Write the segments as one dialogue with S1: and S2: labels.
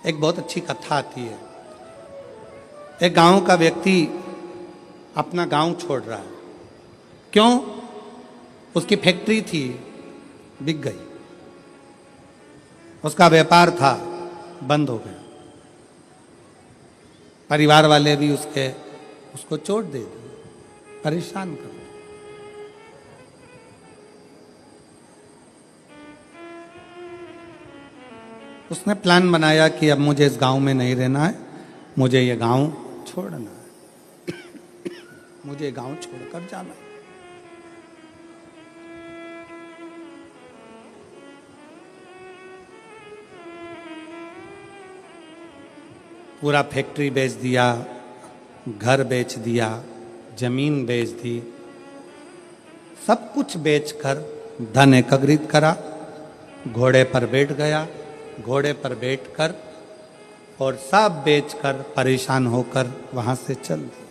S1: एक बहुत अच्छी कथा आती है। एक गांव का व्यक्ति अपना गांव छोड़ रहा है। क्यों? उसकी फैक्ट्री थी, बिक गई। उसका व्यापार था, बंद हो गया। परिवार वाले भी उसको चोट दे दी, परेशान कर दिया। उसने प्लान बनाया कि अब मुझे इस गांव में नहीं रहना है, मुझे ये गांव छोड़ना है, मुझे गांव छोड़कर जाना है। पूरा फैक्ट्री बेच दिया, घर बेच दिया, जमीन बेच दी, सब कुछ बेचकर धन एकत्रित करा, घोड़े पर बैठ गया, घोड़े पर बैठकर और सब बेचकर परेशान होकर वहां से चल दिया।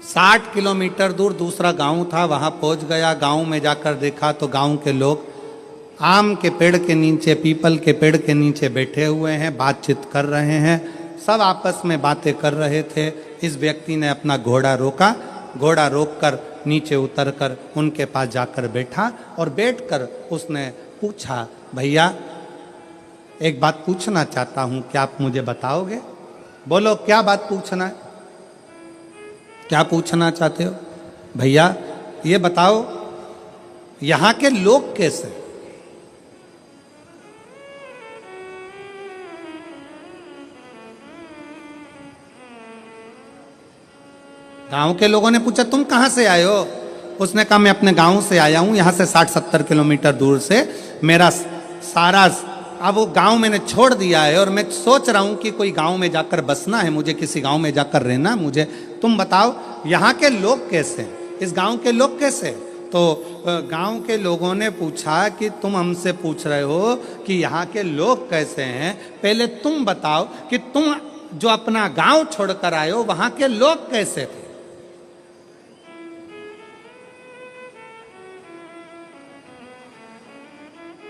S1: 60 किलोमीटर दूर दूसरा गांव था, वहां पहुंच गया। गांव में जाकर देखा तो गांव के लोग आम के पेड़ के नीचे, पीपल के पेड़ के नीचे बैठे हुए हैं, बातचीत कर रहे हैं, सब आपस में बातें कर रहे थे। इस व्यक्ति ने अपना घोड़ा रोका, घोड़ा रोककर नीचे उतरकर उनके पास जाकर बैठा और बैठकर उसने पूछा, भैया एक बात पूछना चाहता हूं, क्या आप मुझे बताओगे? बोलो, क्या बात पूछना है? क्या पूछना चाहते हो? भैया ये बताओ, यहां के लोग कैसे? गांव के लोगों ने पूछा, तुम कहां से आए हो? उसने कहा, मैं अपने गांव से आया हूं, यहां से 60-70 किलोमीटर दूर से। मेरा सारा अब वो गांव मैंने छोड़ दिया है और मैं सोच रहा हूं कि कोई गांव में जाकर बसना है, मुझे किसी गांव में जाकर रहना है मुझे। तुम बताओ यहाँ के लोग कैसे हैं, इस गांव के लोग कैसे? तो गांव के लोगों ने पूछा कि तुम हमसे पूछ रहे हो कि यहाँ के लोग कैसे हैं, पहले तुम बताओ कि तुम जो अपना गांव छोड़कर आए हो वहां के लोग कैसे थे?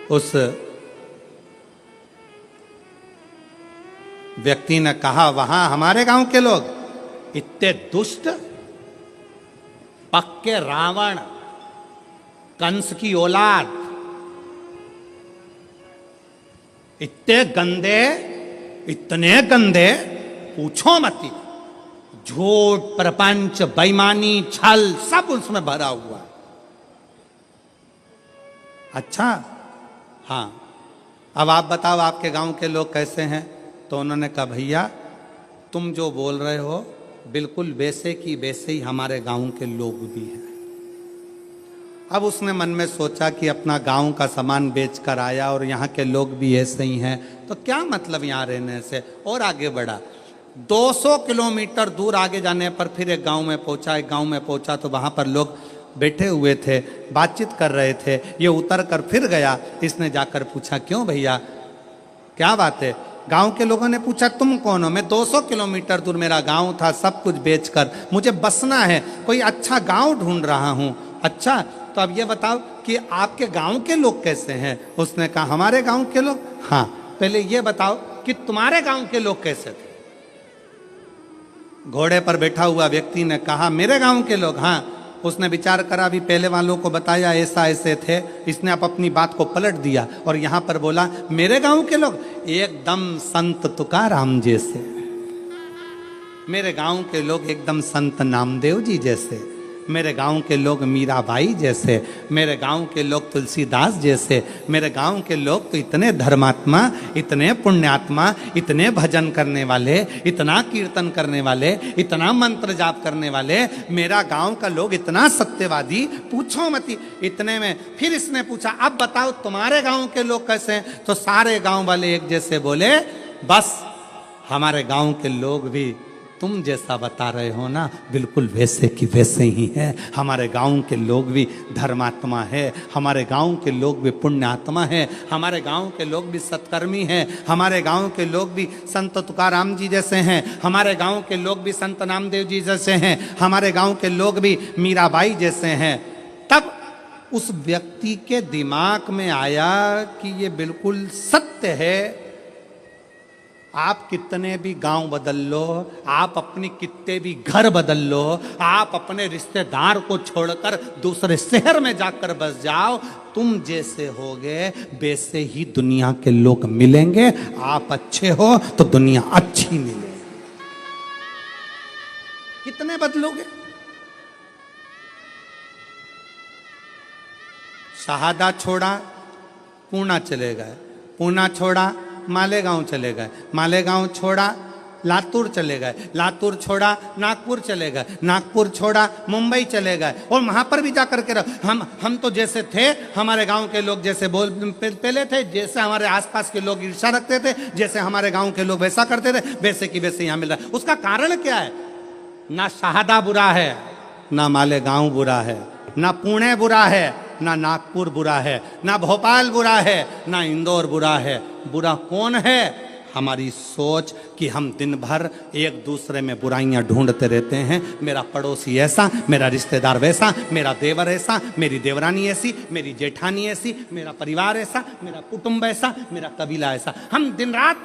S1: उस व्यक्ति ने कहा, वहां हमारे गांव के लोग इतने दुष्ट, पक्के रावण, कंस की औलाद, इतने गंदे पूछो मत। झूठ, प्रपंच, बेईमानी, छल सब उसमें भरा हुआ। अच्छा, हाँ, अब आप बताओ आपके गांव के लोग कैसे हैं? तो उन्होंने कहा, भैया तुम जो बोल रहे हो बिल्कुल वैसे की वैसे ही हमारे गांव के लोग भी हैं। अब उसने मन में सोचा कि अपना गांव का सामान बेचकर आया और यहाँ के लोग भी ऐसे ही हैं, तो क्या मतलब यहाँ रहने से? और आगे बढ़ा, 200 किलोमीटर दूर आगे जाने पर फिर एक गांव में पहुंचा। एक गांव में पहुंचा तो वहाँ पर लोग बैठे हुए थे, बातचीत कर रहे थे। ये उतर कर फिर गया, इसने जाकर पूछा, क्यों भैया क्या बात है? गांव के लोगों ने पूछा, तुम कौन हो? मैं 200 किलोमीटर दूर मेरा गांव था, सब कुछ बेचकर मुझे बसना है, कोई अच्छा गांव ढूंढ रहा हूं। अच्छा, तो अब ये बताओ कि आपके गांव के लोग कैसे हैं? उसने कहा, हमारे गांव के लोग? हाँ, पहले ये बताओ कि तुम्हारे गांव के लोग कैसे थे? घोड़े पर बैठा हुआ व्यक्ति ने कहा, मेरे गांव के लोग? हाँ। उसने विचार करा, अभी पहले वालों को बताया ऐसा ऐसे थे, इसने अब अपनी बात को पलट दिया और यहां पर बोला, मेरे गांव के लोग एकदम संत तुकाराम जैसे, मेरे गांव के लोग एकदम संत नामदेव जी जैसे, मेरे गांव के लोग मीराबाई जैसे, मेरे गांव के लोग तुलसीदास जैसे, मेरे गांव के लोग तो इतने धर्मात्मा, इतने पुण्यात्मा, इतने भजन करने वाले, इतना कीर्तन करने वाले, इतना मंत्र जाप करने वाले, मेरा गांव का लोग इतना सत्यवादी, पूछो मत। इतने में फिर इसने पूछा, अब बताओ तुम्हारे गांव के लोग कैसे हैं? तो सारे गांव वाले एक जैसे बोले, बस हमारे गांव के लोग भी तुम जैसा बता रहे हो ना, बिल्कुल वैसे की वैसे ही है। हमारे गांव के लोग भी धर्मात्मा है, हमारे गांव के लोग भी पुण्यात्मा है, हमारे गांव के लोग भी सत्कर्मी हैं, हमारे गांव के लोग भी संत तुकाराम जी जैसे हैं, हमारे गांव के लोग भी संत नामदेव जी जैसे हैं, हमारे गांव के लोग भी मीराबाई जैसे हैं। तब उस व्यक्ति के दिमाग में आया कि ये बिल्कुल सत्य है आप कितने भी गांव बदल लो, आप अपनी कितने भी घर बदल लो, आप अपने रिश्तेदार को छोड़कर दूसरे शहर में जाकर बस जाओ, तुम जैसे होगे वैसे ही दुनिया के लोग मिलेंगे। आप अच्छे हो तो दुनिया अच्छी मिलेगी। कितने बदलोगे? शहादा छोड़ा पूना चले गए, पूना छोड़ा मालेगांव चले गए, मालेगांव छोड़ा लातूर चले गए, लातूर छोड़ा नागपुर चले गए, नागपुर छोड़ा मुंबई चले गए, और वहां पर भी जाकर के हम तो जैसे थे, हमारे गांव के लोग जैसे पहले थे, जैसे हमारे आसपास के लोग ईर्ष्या रखते थे, जैसे हमारे गांव के लोग वैसा करते थे, वैसे की वैसे यहां मिल रहा है। उसका कारण क्या है? ना शहादा बुरा है, ना मालेगांव बुरा है, ना पुणे बुरा है, ना नागपुर बुरा है, ना भोपाल बुरा है, ना इंदौर बुरा है। बुरा कौन है? हमारी सोच कि हम दिन भर एक दूसरे में बुराइयां ढूंढते रहते हैं। मेरा पड़ोसी ऐसा, मेरा रिश्तेदार वैसा, मेरा देवर ऐसा, मेरी देवरानी ऐसी, मेरी जेठानी ऐसी, मेरा परिवार ऐसा, मेरा कुटुंब ऐसा, मेरा कबीला ऐसा। हम दिन रात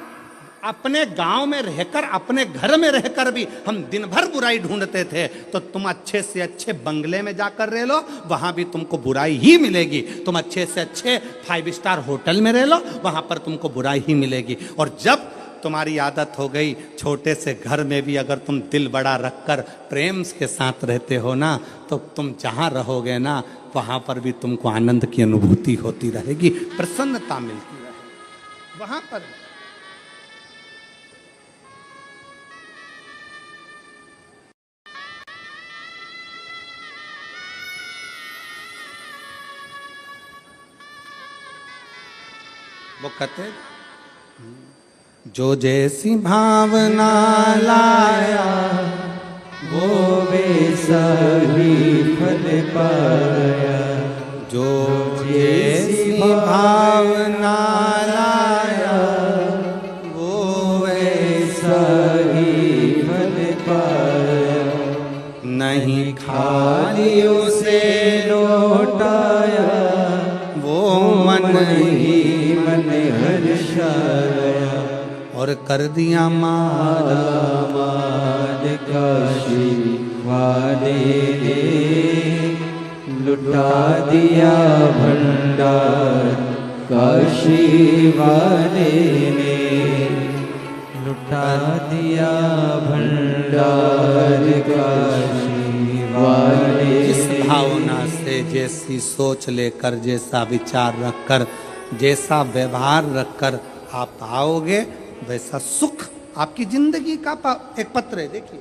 S1: अपने गांव में रहकर, अपने घर में रहकर भी हम दिन भर बुराई ढूंढते थे। तो तुम अच्छे से अच्छे बंगले में जाकर रह लो, वहां भी तुमको बुराई ही मिलेगी। तुम अच्छे से अच्छे 5 स्टार होटल में रह लो, वहां पर तुमको बुराई ही मिलेगी। और जब तुम्हारी आदत हो गई छोटे से घर में भी अगर तुम दिल बड़ा रखकर प्रेम के साथ रहते हो ना, तो तुम जहां रहोगे ना, वहां पर भी तुमको आनंद की अनुभूति होती रहेगी, प्रसन्नता मिलती रहेगी वहां पर। वो कहते जो जैसी भावना लाया
S2: वो वैसा ही फल पाया,
S1: जो जैसी भावना लाया
S2: वो वैसा ही फल पाया।
S1: नहीं
S2: खाली उसे लौटाया,
S1: वो मन
S2: ही मन हर्षाया।
S1: और कर दिया माला
S2: माल काशी वाले ने, लुटा दिया भंडार काशी वाले ने, लुटा दिया भंडार काशी वाले।
S1: जिस भावना से, जैसी सोच लेकर, जैसा विचार रखकर, जैसा व्यवहार रखकर आप आओगे, वैसा सुख आपकी जिंदगी का एक पत्र है। देखिए,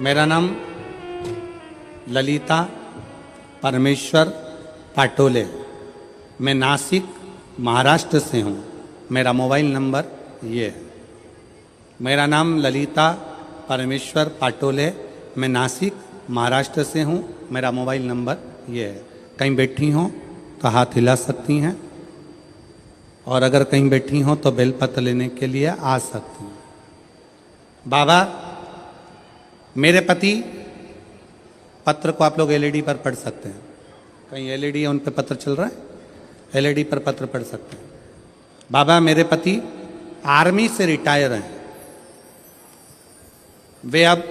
S1: मेरा नाम ललिता परमेश्वर पाटोले, मैं नासिक महाराष्ट्र से हूँ। मेरा मोबाइल नंबर ये है। मेरा नाम ललिता परमेश्वर पाटोले, मैं नासिक महाराष्ट्र से हूँ। मेरा मोबाइल नंबर ये है। कहीं बैठी हों तो हाथ हिला सकती हैं, और अगर कहीं बैठी हों तो बेलपत्र लेने के लिए आ सकती हैं। बाबा, मेरे पति, पत्र को आप लोग एलईडी पर पढ़ सकते हैं। कहीं एलईडी है उन पर पत्र चल रहा है, एलईडी पर पत्र पढ़ सकते हैं। बाबा, मेरे पति आर्मी से रिटायर हैं। वे अब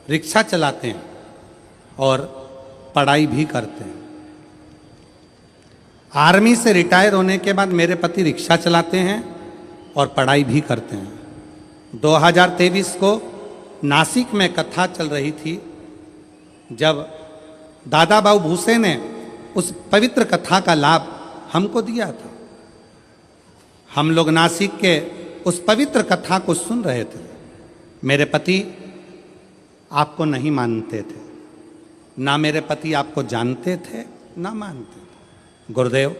S1: रिक्शा चलाते हैं और पढ़ाई भी करते हैं। आर्मी से रिटायर होने के बाद मेरे पति रिक्शा चलाते हैं और पढ़ाई भी करते हैं। 2023 को नासिक में कथा चल रही थी, जब दादा बाबू भूसे ने उस पवित्र कथा का लाभ हमको दिया था। हम लोग नासिक के उस पवित्र कथा को सुन रहे थे। मेरे पति आपको नहीं मानते थे, ना मेरे पति आपको जानते थे, ना मानते थे। गुरुदेव,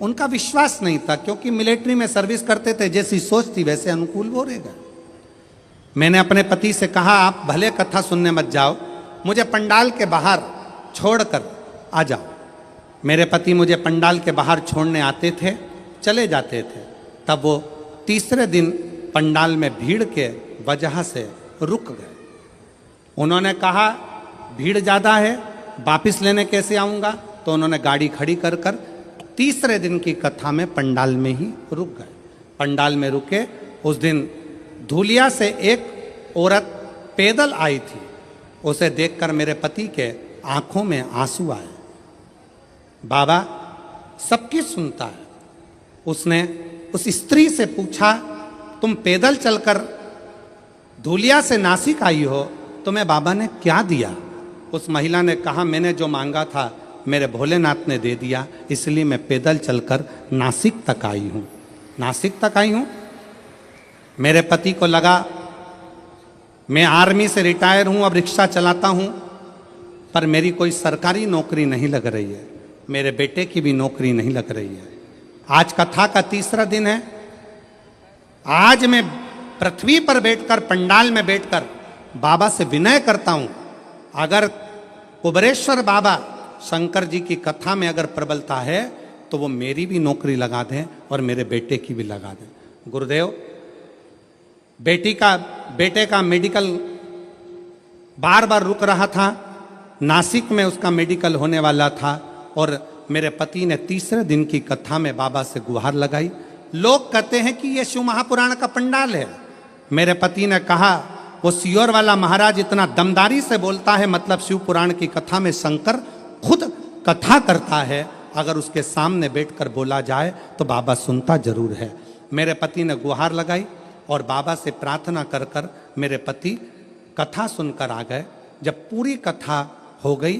S1: उनका विश्वास नहीं था, क्योंकि मिलिट्री में सर्विस करते थे, जैसी सोच थी वैसे अनुकूल वो रहेगा। मैंने अपने पति से कहा, आप भले कथा सुनने मत जाओ, मुझे पंडाल के बाहर छोड़कर आ जाओ। मेरे पति मुझे पंडाल के बाहर छोड़ने आते थे, चले जाते थे। तब वो तीसरे दिन पंडाल में भीड़ के वजह से रुक गए। उन्होंने कहा भीड़ ज़्यादा है, वापिस लेने कैसे आऊँगा? तो उन्होंने गाड़ी खड़ी कर कर तीसरे दिन की कथा में पंडाल में ही रुक गए। पंडाल में रुके। उस दिन धूलिया से एक औरत पैदल आई थी। उसे देखकर मेरे पति के आंखों में आंसू आए। बाबा सबकी सुनता है। उसने उस स्त्री से पूछा, तुम पैदल चलकर धूलिया से नासिक आई हो, तुम्हें बाबा ने क्या दिया? उस महिला ने कहा, मैंने जो मांगा था मेरे भोलेनाथ ने दे दिया, इसलिए मैं पैदल चलकर नासिक तक आई हूँ। नासिक तक आई हूँ। मेरे पति को लगा मैं आर्मी से रिटायर हूँ, अब रिक्शा चलाता हूँ, पर मेरी कोई सरकारी नौकरी नहीं लग रही है, मेरे बेटे की भी नौकरी नहीं लग रही है। आज कथा का तीसरा दिन है। आज मैं पृथ्वी पर बैठकर, पंडाल में बैठकर बाबा से विनय करता हूँ, अगर कुबरेश्वर बाबा शंकर जी की कथा में अगर प्रबलता है तो वो मेरी भी नौकरी लगा दें और मेरे बेटे की भी लगा दें। गुरुदेव, बेटे का मेडिकल बार बार रुक रहा था, नासिक में उसका मेडिकल होने वाला था, और मेरे पति ने तीसरे दिन की कथा में बाबा से गुहार लगाई। लोग कहते हैं कि ये शिव महापुराण का पंडाल है। मेरे पति ने कहा, वो सियोर वाला महाराज इतना दमदारी से बोलता है, मतलब शिव पुराण की कथा में शंकर खुद कथा करता है, अगर उसके सामने बैठकर बोला जाए तो बाबा सुनता जरूर है। मेरे पति ने गुहार लगाई और बाबा से प्रार्थना कर कर मेरे पति कथा सुनकर आ गए। जब पूरी कथा हो गई,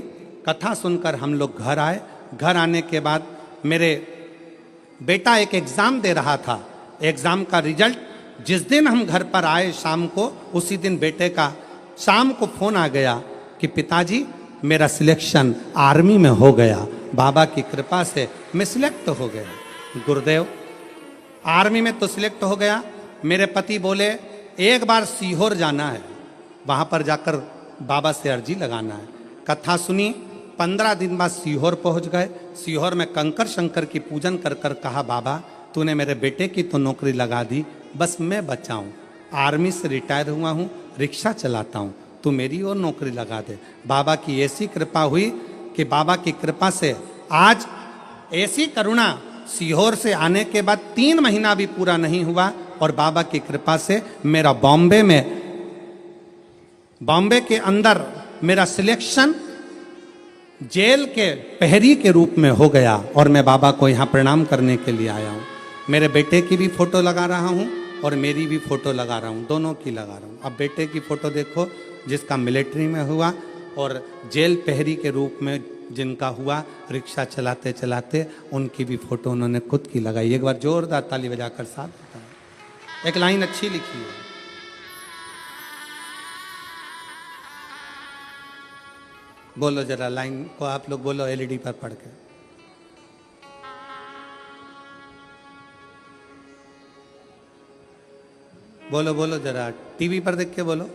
S1: कथा सुनकर हम लोग घर आए। घर आने के बाद मेरे बेटा एक एग्ज़ाम दे रहा था। एग्ज़ाम का रिजल्ट जिस दिन हम घर पर आए शाम को, उसी दिन बेटे का शाम को फ़ोन आ गया कि पिताजी मेरा सिलेक्शन आर्मी में हो गया, बाबा की कृपा से मैं सिलेक्ट हो गया। गुरुदेव, आर्मी में तो सिलेक्ट हो गया। मेरे पति बोले एक बार सीहोर जाना है, वहाँ पर जाकर बाबा से अर्जी लगाना है। कथा सुनी, 15 दिन बाद सीहोर पहुँच गए। सीहोर में कंकर शंकर की पूजन कर कर कहा, बाबा तूने मेरे बेटे की तो नौकरी लगा दी, बस मैं बचा हूँ, आर्मी से रिटायर हुआ हूँ, रिक्शा चलाता हूँ, तू मेरी और नौकरी लगा दे। बाबा की ऐसी कृपा हुई कि बाबा की कृपा से आज ऐसी करुणा, सीहोर से आने के बाद 3 महीना भी पूरा नहीं हुआ और बाबा की कृपा से मेरा बॉम्बे के अंदर मेरा सिलेक्शन जेल के प्रहरी के रूप में हो गया और मैं बाबा को यहाँ प्रणाम करने के लिए आया हूँ। मेरे बेटे की भी फोटो लगा रहा हूँ और मेरी भी फोटो लगा रहा हूँ, दोनों की लगा रहा हूँ। अब बेटे की फोटो देखो जिसका मिलिट्री में हुआ, और जेल प्रहरी के रूप में जिनका हुआ रिक्शा चलाते चलाते, उनकी भी फोटो उन्होंने खुद की लगाई। एक बार जोरदार ताली बजाकर साथ बताएं। एक लाइन अच्छी लिखी है, बोलो जरा लाइन को आप लोग बोलो एलईडी पर पढ़ के। बोलो बोलो जरा, टीवी पर देख के बोलो।